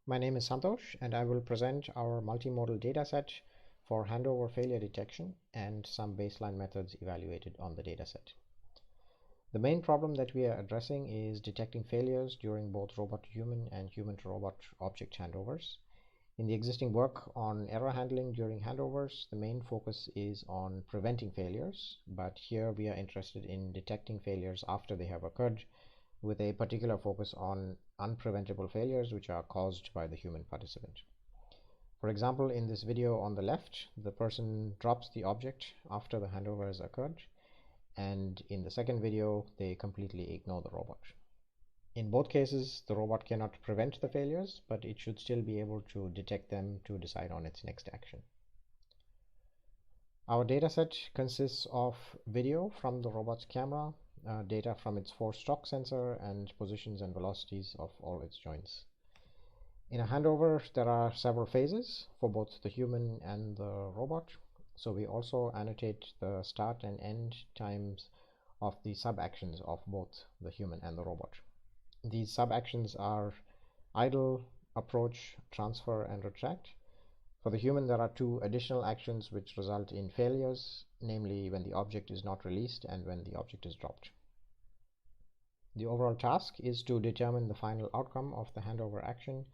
My name is Santosh, and I will present our multimodal dataset for handover failure detection and some baseline methods evaluated on the dataset. The main problem that we are addressing is detecting failures during both robot-to-human and human-to-robot object handovers. In the existing work on error handling during handovers, the main focus is on preventing failures, but here we are interested in detecting failures after they have occurred, with a particular focus on unpreventable failures which are caused by the human participant. For example, in this video on the left, the person drops the object after the handover has occurred, and in the second video, they completely ignore the robot. In both cases, the robot cannot prevent the failures, but it should still be able to detect them to decide on its next action. Our dataset consists of video from the robot's camera, data from its force shock sensor, and positions and velocities of all its joints. In a handover, there are several phases for both the human and the robot, so we also annotate the start and end times of the sub-actions of both the human and the robot. These sub-actions are idle, approach, transfer, and retract. For the human, there are two additional actions which result in failures, namely when the object is not released and when the object is dropped. The overall task is to determine the final outcome of the handover action,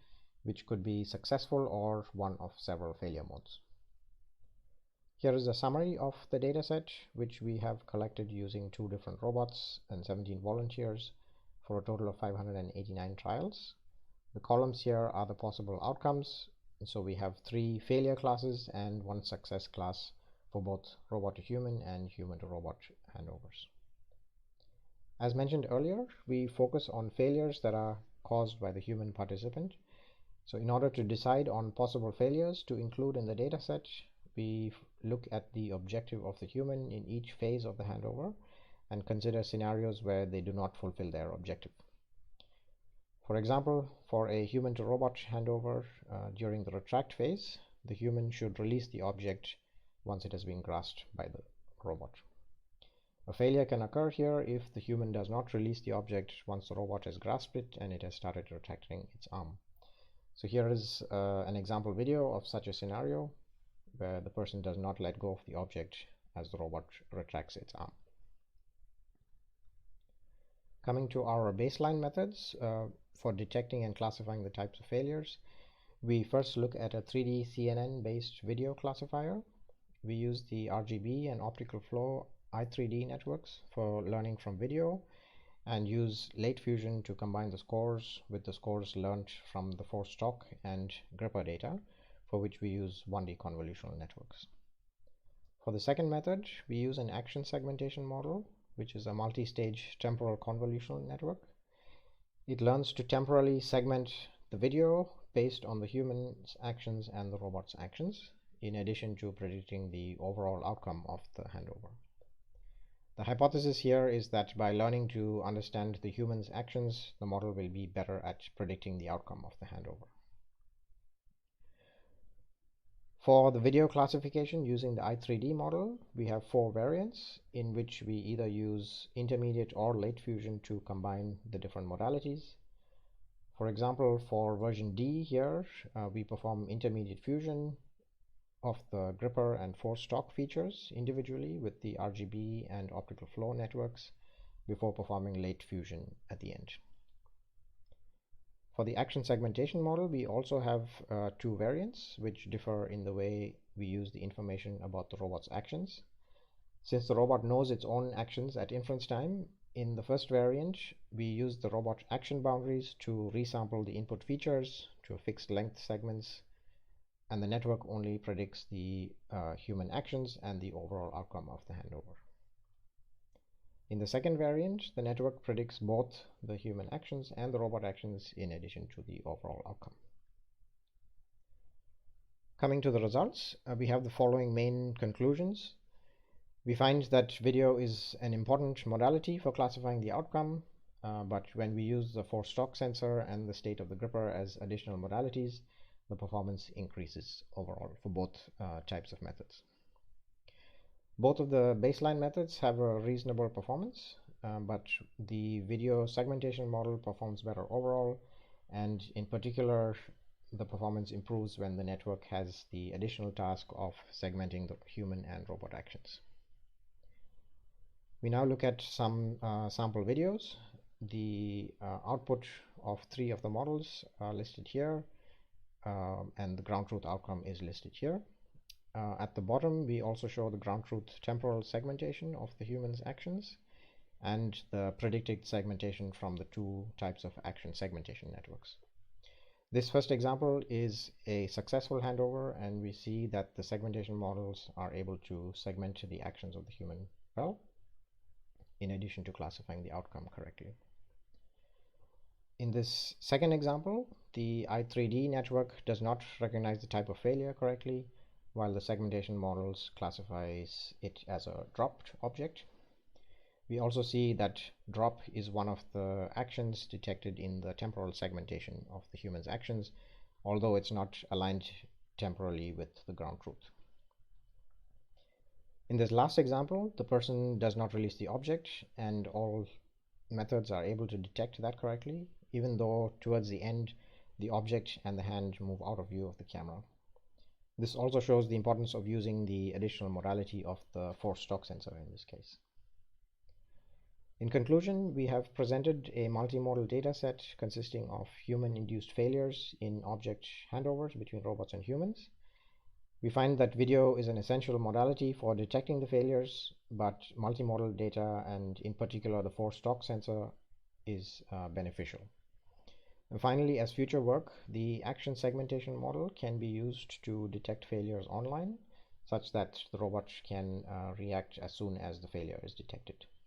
which could be successful or one of several failure modes. Here is a summary of the dataset, which we have collected using 2 different robots and 17 volunteers for a total of 589 trials. The columns here are the possible outcomes. So we have 3 failure classes and 1 success class for both robot-to-human and human-to-robot handovers. As mentioned earlier, we focus on failures that are caused by the human participant. So in order to decide on possible failures to include in the dataset, we look at the objective of the human in each phase of the handover and consider scenarios where they do not fulfill their objective. For example, for a human-to-robot handover, during the retract phase, the human should release the object once it has been grasped by the robot. A failure can occur here if the human does not release the object once the robot has grasped it and it has started retracting its arm. So here is an example video of such a scenario where the person does not let go of the object as the robot retracts its arm. Coming to our baseline methods for detecting and classifying the types of failures, we first look at a 3D CNN based video classifier. We use the RGB and optical flow I3D networks for learning from video and use late fusion to combine the scores with the scores learned from the force shock and gripper data, for which we use 1D convolutional networks. For the second method, we use an action segmentation model, which is a multi-stage temporal convolutional network. It learns to temporally segment the video based on the human's actions and the robot's actions, in addition to predicting the overall outcome of the handover. The hypothesis here is that by learning to understand the human's actions, the model will be better at predicting the outcome of the handover. For the video classification using the I3D model, we have 4 variants in which we either use intermediate or late fusion to combine the different modalities. For example, for version D here, we perform intermediate fusion of the gripper and force shock features individually with the RGB and optical flow networks before performing late fusion at the end. For the action segmentation model, we also have 2 variants which differ in the way we use the information about the robot's actions. Since the robot knows its own actions at inference time, in the first variant, we use the robot action boundaries to resample the input features to fixed length segments, and the network only predicts the human actions and the overall outcome of the handover. In the second variant, the network predicts both the human actions and the robot actions in addition to the overall outcome. Coming to the results, we have the following main conclusions. We find that video is an important modality for classifying the outcome, but when we use the force shock sensor and the state of the gripper as additional modalities, the performance increases overall for both types of methods. Both of the baseline methods have a reasonable performance, but the video segmentation model performs better overall, and in particular the performance improves when the network has the additional task of segmenting the human and robot actions. We now look at some sample videos. The output of 3 of the models are listed here, and the ground truth outcome is listed here. At the bottom, we also show the ground truth temporal segmentation of the human's actions and the predicted segmentation from the 2 types of action segmentation networks. This first example is a successful handover, and we see that the segmentation models are able to segment the actions of the human well, in addition to classifying the outcome correctly. In this second example, the I3D network does not recognize the type of failure correctly, while the segmentation models classifies it as a dropped object. We also see that drop is one of the actions detected in the temporal segmentation of the human's actions, although it's not aligned temporally with the ground truth. In this last example, the person does not release the object, and all methods are able to detect that correctly, even though towards the end the object and the hand move out of view of the camera. This also shows the importance of using the additional modality of the force shock sensor in this case. In conclusion, we have presented a multimodal data set consisting of human-induced failures in object handovers between robots and humans. We find that video is an essential modality for detecting the failures, but multimodal data, and in particular the force shock sensor, is beneficial. And finally, as future work, the action segmentation model can be used to detect failures online, such that the robot can react as soon as the failure is detected.